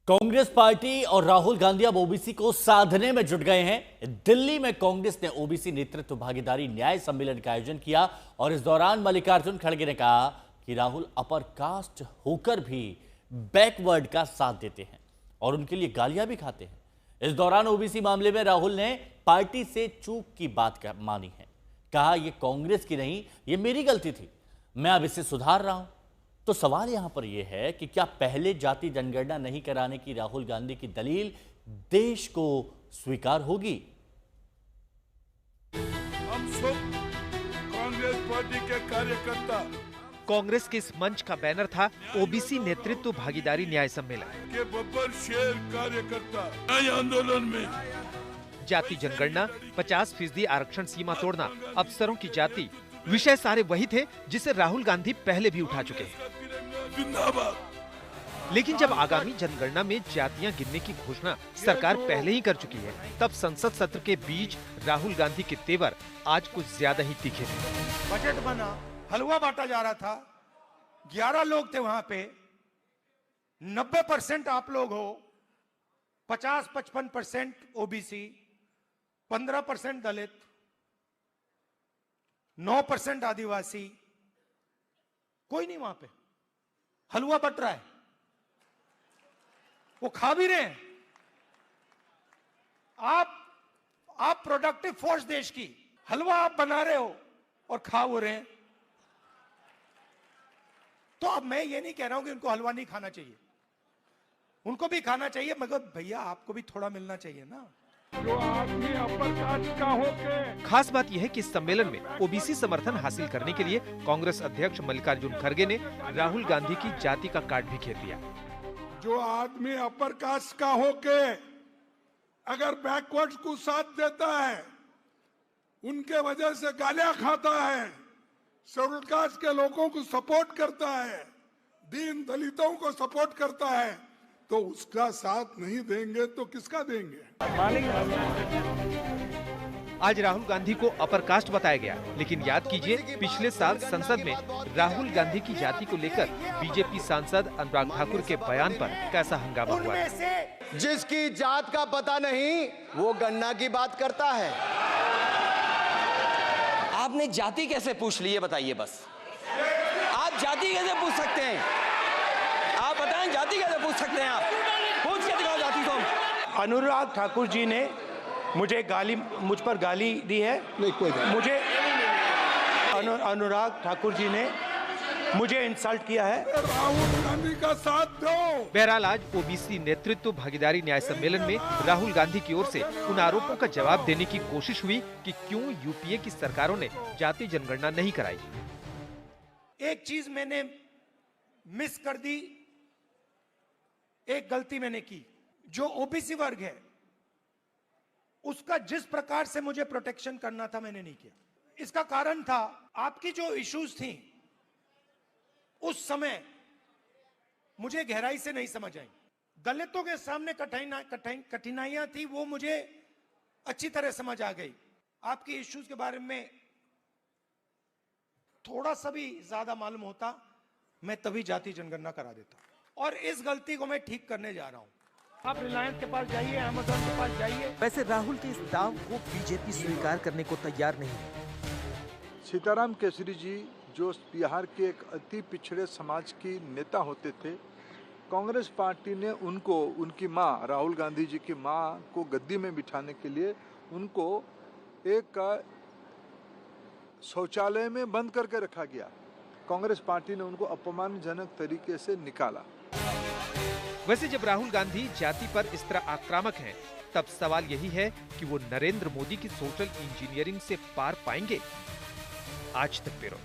Congress party और राहुल गांधी अब OBC को साधने में जुट गए हैं। दिल्ली में कांग्रेस ने ओबीसी नेतृत्व भागीदारी न्याय सम्मेलन का आयोजन किया और इस दौरान मल्लिकार्जुन खड़गे ने कहा कि राहुल अपर कास्ट होकर भी बैकवर्ड का साथ देते हैं और उनके लिए गालियां भी खाते हैं। इस दौरान ओबीसी मामले में राहुल ने पार्टी से चूक की बात मानी है। कहा यह कांग्रेस की नहीं, ये मेरी गलती थी, मैं अब इसे सुधार रहा हूं। तो सवाल यहां पर यह है कि क्या पहले जाति जनगणना नहीं कराने की राहुल गांधी की दलील देश को स्वीकार होगी? हम सब कांग्रेस पार्टी के कार्यकर्ता कांग्रेस के इस मंच का बैनर था ओबीसी नेतृत्व भागीदारी न्याय सम्मेलन के बब्बर शेर कार्यकर्ता न्याय आंदोलन में जाति जनगणना, 50% आरक्षण सीमा तोड़ना, अफसरों की जाति, विषय सारे वही थे जिसे राहुल गांधी पहले भी उठा चुके हैं। लेकिन जब आगामी जनगणना में जातियां गिनने की घोषणा सरकार पहले ही कर चुकी है, तब संसद सत्र के बीच राहुल गांधी के तेवर आज कुछ ज्यादा ही तीखे थे। बजट बना, हलवा बांटा जा रहा था, 11 लोग थे वहां पे, 90% आप लोग हो, 50-55% ओबीसी, 15% दलित, 9% आदिवासी, कोई नहीं वहां पे। हलवा बट रहा है, वो खा भी रहे हैं। आप प्रोडक्टिव फोर्स देश की, हलवा आप बना रहे हो और खा वो रहे हैं। तो अब मैं ये नहीं कह रहा हूं कि उनको हलवा नहीं खाना चाहिए, उनको भी खाना चाहिए, मगर भैया आपको भी थोड़ा मिलना चाहिए ना। जो आदमी अपर कास्ट का होके खास बात यह है कि इस सम्मेलन में ओबीसी समर्थन हासिल करने के लिए कांग्रेस अध्यक्ष मल्लिकार्जुन खड़गे ने राहुल गांधी की जाति का कार्ड भी घेर लिया। जो आदमी अपर कास्ट का होके अगर बैकवर्ड को साथ देता है, उनके वजह से गालियां खाता है, शेड्यूल कास्ट के लोगों को सपोर्ट करता है, दीन दलितों को सपोर्ट करता है, तो उसका साथ नहीं देंगे तो किसका देंगे? आज राहुल गांधी को अपर कास्ट बताया गया, लेकिन याद कीजिए पिछले साल संसद में राहुल गांधी की जाति को लेकर बीजेपी सांसद अनुराग ठाकुर के बयान पर कैसा हंगामा हुआ था। जिसकी जात का पता नहीं वो गन्ना की बात करता है। आपने जाति कैसे पूछ ली, ये बताइए बस। आप जाति कैसे पूछ सकते हैं? आप बताएं, जाति कैसे पूछ सकते हैं? आप पूछ के दिखाओ जाति को। अनुराग ठाकुर जी ने मुझ पर गाली दी है। नहीं, कोई मुझे अनुराग ठाकुर जी ने मुझे इंसल्ट किया है। राहुल गांधी का साथ दो। बहरहाल आज ओबीसी नेतृत्व भागीदारी न्याय सम्मेलन में राहुल गांधी की ओर से उन आरोपों का जवाब देने की कोशिश हुई कि क्यों यूपीए की सरकारों ने जाति जनगणना नहीं कराई। एक चीज मैंने मिस कर दी, एक गलती मैंने की। जो ओबीसी वर्ग है उसका जिस प्रकार से मुझे प्रोटेक्शन करना था मैंने नहीं किया। इसका कारण था आपकी जो इश्यूज थी उस समय मुझे गहराई से नहीं समझ आई। दलितों के सामने कठिनाइयां थी, वो मुझे अच्छी तरह समझ आ गई। आपकी इश्यूज के बारे में थोड़ा सा भी ज्यादा मालूम होता, मैं तभी जाति जनगणना करा देता। और इस गलती को मैं ठीक करने जा रहा हूं। आप रिलायंस के पास जाइए, अमेज़न के पास जाइए। वैसे राहुल के इस दाव को बीजेपी स्वीकार करने को तैयार नहीं है। सीताराम केसरी जी जो बिहार के एक अति पिछड़े समाज की नेता होते थे, कांग्रेस पार्टी ने उनको, उनकी मां राहुल गांधी जी की मां को गद्दी में बिठाने के लिए उनको एक शौचालय में बंद करके रखा गया। कांग्रेस पार्टी ने उनको अपमानजनक तरीके से निकाला। वैसे जब राहुल गांधी जाति पर इस तरह आक्रामक हैं, तब सवाल यही है कि वो नरेंद्र मोदी की सोशल इंजीनियरिंग से पार पाएंगे। आज तक ब्यूरो।